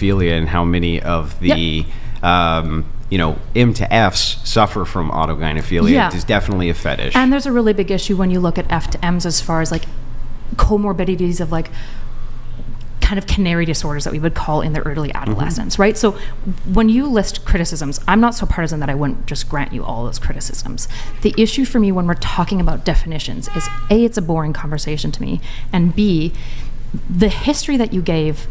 autogynephilia and how many of the M to Fs suffer from autogynephilia. Yeah. It is definitely a fetish. And there's a really big issue when you look at F to Ms as far as like comorbidities of like kind of canary disorders that we would call in the early adolescence, right? So when you list criticisms, I'm not so partisan that I wouldn't just grant you all those criticisms. The issue for me when we're talking about definitions is A, it's a boring conversation to me, and B, the history that you gave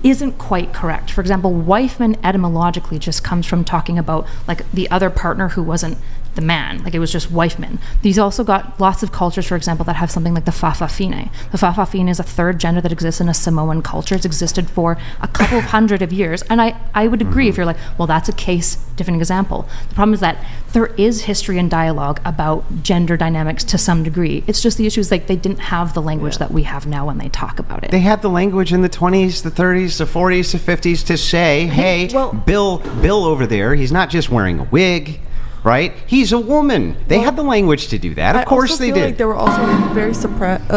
isn't quite correct. For example, wifeman etymologically just comes from talking about like the other partner who wasn't the man, like it was just wifeman. These also got lots of cultures, for example, that have something like the Fa'afafine. The Fa'afafine is a third gender that exists in a Samoan culture. It's existed for a couple of hundred of years. And I would agree if you're like, well, that's a case, different example. The problem is that there is history and dialogue about gender dynamics to some degree. It's just the issue is like they didn't have the language that we have now when they talk about it. They had the language in the 20s, the 30s, the 40s, the 50s to say, hey, Bill over there, he's not just wearing a wig. Right? He's a woman. They had the language to do that. Of course they did. Like they were also very suppressed.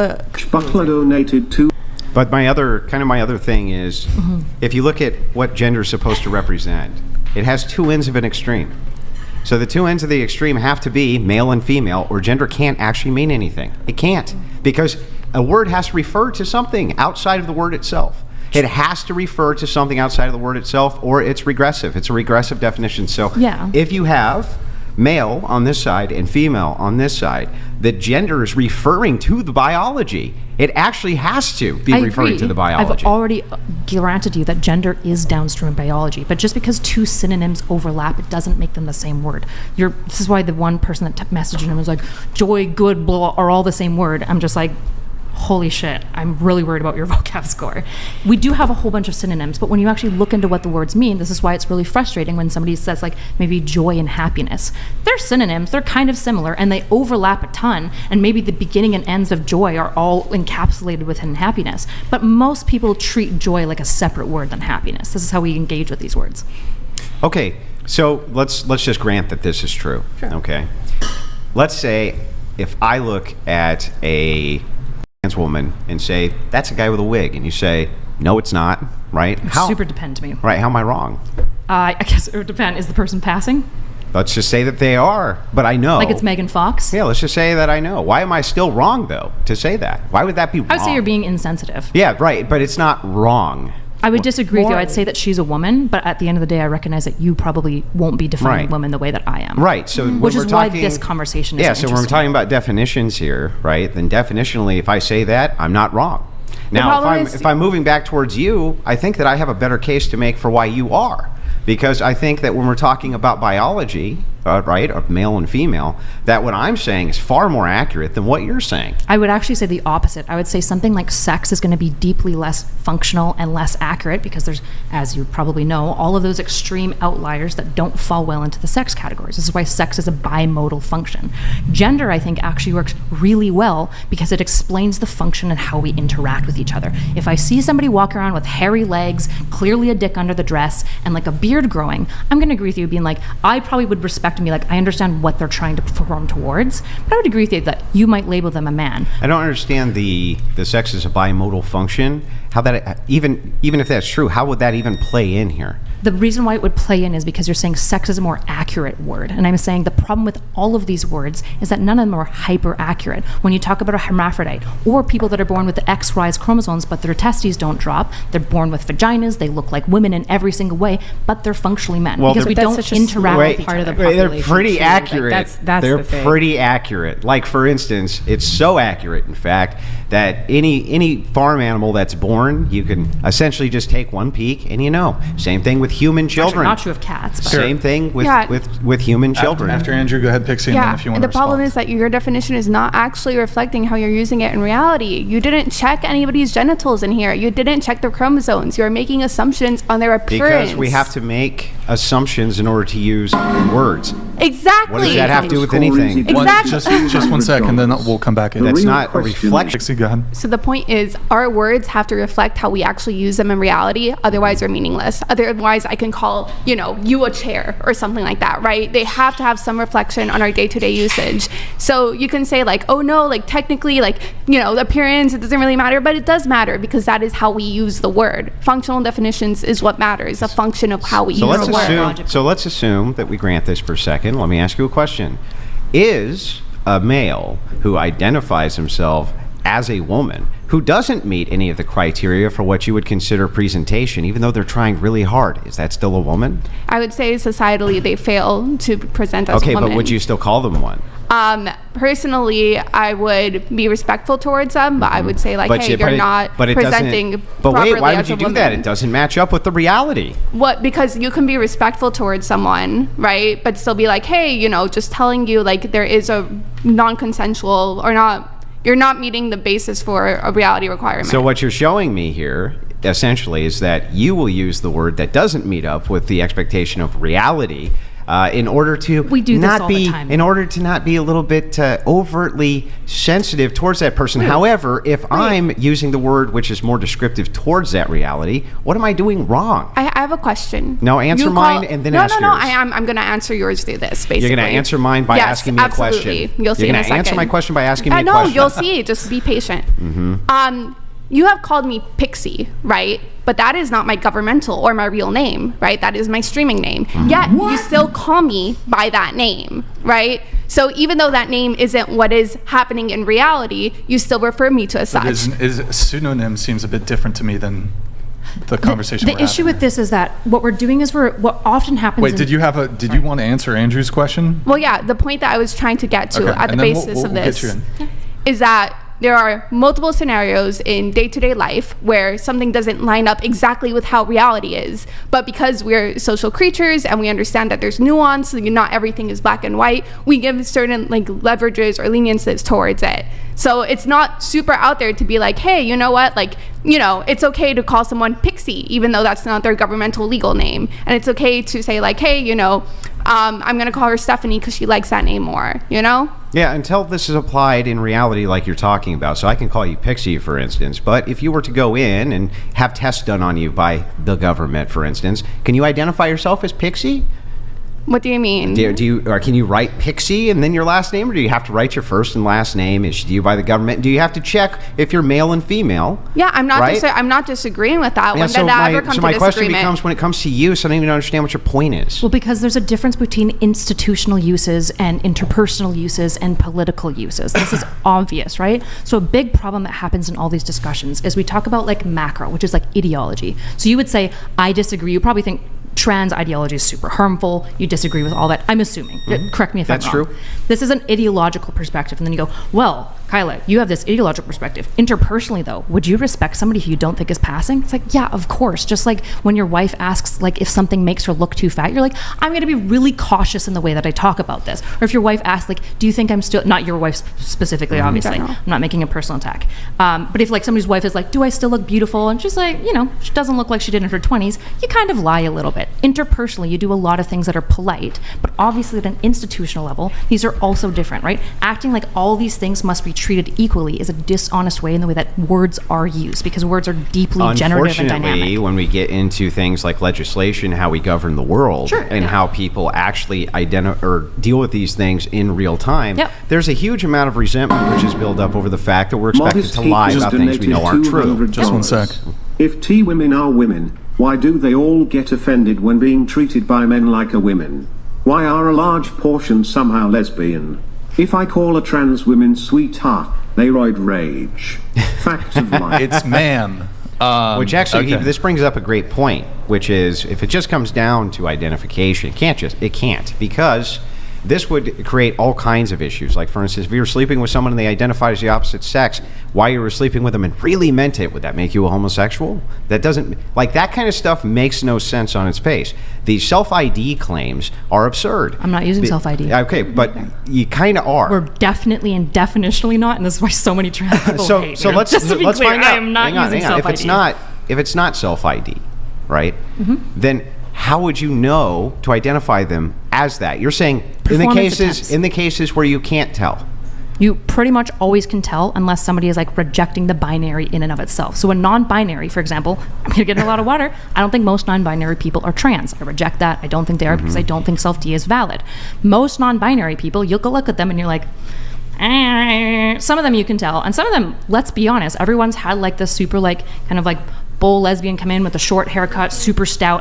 Buckler donated to. But my other thing is, if you look at what gender is supposed to represent, it has two ends of an extreme. So the two ends of the extreme have to be male and female, or gender can't actually mean anything. It can't, because a word has to refer to something outside of the word itself. It has to refer to something outside of the word itself, or it's regressive. It's a regressive definition. So if you have male on this side and female on this side, the gender is referring to the biology. It actually has to be referring to the biology. I've already granted you that gender is downstream in biology, but just because two synonyms overlap, it doesn't make them the same word. This is why the one person that messaged him was like, joy, good, blah, are all the same word. I'm just like, holy shit, I'm really worried about your vocab score. We do have a whole bunch of synonyms, but when you actually look into what the words mean, this is why it's really frustrating when somebody says like maybe joy and happiness. They're synonyms, they're kind of similar, and they overlap a ton, and maybe the beginning and ends of joy are all encapsulated within happiness. But most people treat joy like a separate word than happiness. This is how we engage with these words. Okay, so let's just grant that this is true. Sure. Okay. Let's say if I look at a trans woman and say, that's a guy with a wig, and you say, no, it's not, right? Super depend to me. Right, how am I wrong? I guess it would depend. Is the person passing? Let's just say that they are, but I know. Like it's Megan Fox? Yeah, let's just say that I know. Why am I still wrong, though, to say that? Why would that be wrong? I would say you're being insensitive. Yeah, right, but it's not wrong. I would disagree with you. I'd say that she's a woman, but at the end of the day, I recognize that you probably won't be defining women the way that I am. Right. So which is why this conversation is so when we're talking about definitions here, right, then definitionally, if I say that, I'm not wrong. Now, if I'm moving back towards you, I think that I have a better case to make for why you are. Because I think that when we're talking about biology, right, of male and female, that what I'm saying is far more accurate than what you're saying. I would actually say the opposite. I would say something like sex is going to be deeply less functional and less accurate because there's, as you probably know, all of those extreme outliers that don't fall well into the sex categories. This is why sex is a bimodal function. Gender, I think, actually works really well because it explains the function and how we interact with each other. If I see somebody walk around with hairy legs, clearly a dick under the dress, and like a beard growing, I'm going to agree with you being like, I probably would respect and be like, I understand what they're trying to perform towards, but I would agree with you that you might label them a man. I don't understand the sex is a bimodal function. How that, even if that's true, how would that even play in here? The reason why it would play in is because you're saying sex is a more accurate word. And I'm saying the problem with all of these words is that none of them are hyper accurate. When you talk about a hermaphrodite or people that are born with the XY chromosomes but their testes don't drop, they're born with vaginas, they look like women in every single way, but they're functionally men because we don't interact with each other. They're pretty accurate. That's they're the thing. pretty accurate. Like, for instance, it's so accurate, in fact, that any farm animal that's born, you can essentially just take one peek and you know. Same thing with human children. Actually, not true of cats. But Same thing with human children. After Andrew, go ahead, Pixie, and then if you want to the problem respond. is that your definition is not actually reflecting how you're using it in reality. You didn't check anybody's genitals in here. You didn't check their chromosomes. You're making assumptions on their appearance. Because we have to make assumptions in order to use words. Exactly. What does that have to do with anything? Exactly. Just 1 sec, and then we'll come back in. The That's real not a question reflection. Pixie, go ahead. So the point is, our words have to reflect how we actually use them in reality. Otherwise, they're meaningless. Otherwise, I can call, you a chair or something like that, right? They have to have some reflection on our day-to-day usage. So you can say like, oh no, like technically, the appearance, it doesn't really matter, but it does matter because that is how we use the word. Functional definitions is what matters, a function of how we So use let's the word. assume that we grant this for a second. Let me ask you a question. Is a male who identifies himself as a woman who doesn't meet any of the criteria for what you would consider presentation, even though they're trying really hard, is that still a woman? I would say societally they fail to present as Okay, women. but would you still call them one? Personally, I would be respectful towards them, but I would say you're not presenting But properly wait, why as would you a do woman. that? It doesn't match up with the reality. What? Because you can be respectful towards someone, right? But still be like, hey, just telling you there is a non-consensual or not. You're not meeting the basis for a reality requirement. So what you're showing me here, essentially, is that you will use the word that doesn't meet up with the expectation of reality in order to We do this not all the be time. in order to not be a little bit overtly sensitive towards that person. However, if I'm using the word which is more descriptive towards that reality, what am I doing wrong? I have a question. No, answer mine and then ask No, yours. I'm going to answer yours through this, basically. You're going to answer mine by Yes, asking me a absolutely. question. You'll see You're in a going to answer second. my question by asking me a No, question. you'll see. Just be patient. You have called me Pixie, right? But that is not my governmental or my real name, right? That is my streaming name. Yet you still call me by that name, right? So even though that name isn't what is happening in reality, you still refer me to as But such. is pseudonym seems a bit different to me than the conversation The we're issue having. with this is that what we're doing is what often happens. Wait, did you want to answer Andrew's question? Well, yeah, the point that I was trying to get to Okay, at the and then basis we'll of get this you in. is that there are multiple scenarios in day-to-day life where something doesn't line up exactly with how reality is. But because we're social creatures and we understand that there's nuance, not everything is black and white, we give certain leverages or leniences towards it. So it's not super out there to be like, hey, you know what? It's okay to call someone Pixie, even though that's not their governmental legal name. And it's okay to say hey, I'm going to call her Stephanie because she likes that name more, Yeah, until this is applied in reality like you're talking about. So I can call you Pixie, for instance. But if you were to go in and have tests done on you by the government, for instance, can you identify yourself as Pixie? What do you mean? Or can you write Pixie and then your last name? Or do you have to write your first and last name issued to you by the government? Do you have to check if you're male and female? Yeah, I'm not right? I'm not disagreeing with that. Yeah, When so did that ever come to my question disagreement? becomes, when it comes to use, I don't even understand what your point is. Well, because there's a difference between institutional uses and interpersonal uses and political uses. This is obvious, right? So a big problem that happens in all these discussions is we talk about macro, which is ideology. So you would say, I disagree. You probably think trans ideology is super harmful. You disagree with all that. I'm assuming. Correct me if That's I'm wrong. true. This is an ideological perspective. And then you go, well, Kyla, you have this ideological perspective. Interpersonally, though, would you respect somebody who you don't think is passing? It's yeah, of course. Just like when your wife asks, if something makes her look too fat, you're I'm going to be really cautious in the way that I talk about this. Or if your wife asks, do you think I'm still, not your wife specifically, obviously. general. I'm not making a personal attack. But if somebody's wife is do I still look beautiful? And she's she doesn't look like she did in her 20s, you kind of lie a little bit. Interpersonally, you do a lot of things that are polite, but obviously at an institutional level, these are also different, right? Acting like all these things must be treated equally is a dishonest way in the way that words are used, because words are deeply generative and Unfortunately, dynamic. when we get into things like legislation, how we govern the world, Sure, and yeah. how people actually or deal with these things in real time, Yep. there's a huge amount of resentment which is built up over the fact that we're expected Modest to lie Heat about has things we know aren't true. donated Just 1 sec. If T women are women, why do they all get offended when being treated by men like a women? Why are a large portion somehow lesbian? If I call a trans woman sweetheart, they rage. Facts of life. It's ma'am. Which actually, okay. this brings up a great point, which is if it just comes down to identification, it can't, because this would create all kinds of issues. Like, for instance, if you were sleeping with someone and they identified as the opposite sex while you were sleeping with them and really meant it, would that make you a homosexual? That doesn't, that kind of stuff makes no sense on its face. These self-ID claims are absurd. I'm not using self-ID. Okay, but you kind of are. We're definitely and definitionally not, and this is why so many trans people hate So me. let's Just to be let's clear, find out. I am not Hang on, using hang on. self-ID. If it's not self-ID, right? Then how would you know to identify them as that? You're saying in Performance attempts. the cases where you can't tell. You pretty much always can tell unless somebody is like rejecting the binary in and of itself. So a non-binary, for example, I'm gonna get a lot of water. I don't think most non-binary people are trans. I reject that. I don't think they are because I don't think self-D is valid. Most non-binary people, you'll go look at them and you're like, some of them you can tell, and some of them, let's be honest, everyone's had like this super like kind of like bowl lesbian come in with a short haircut, super stout,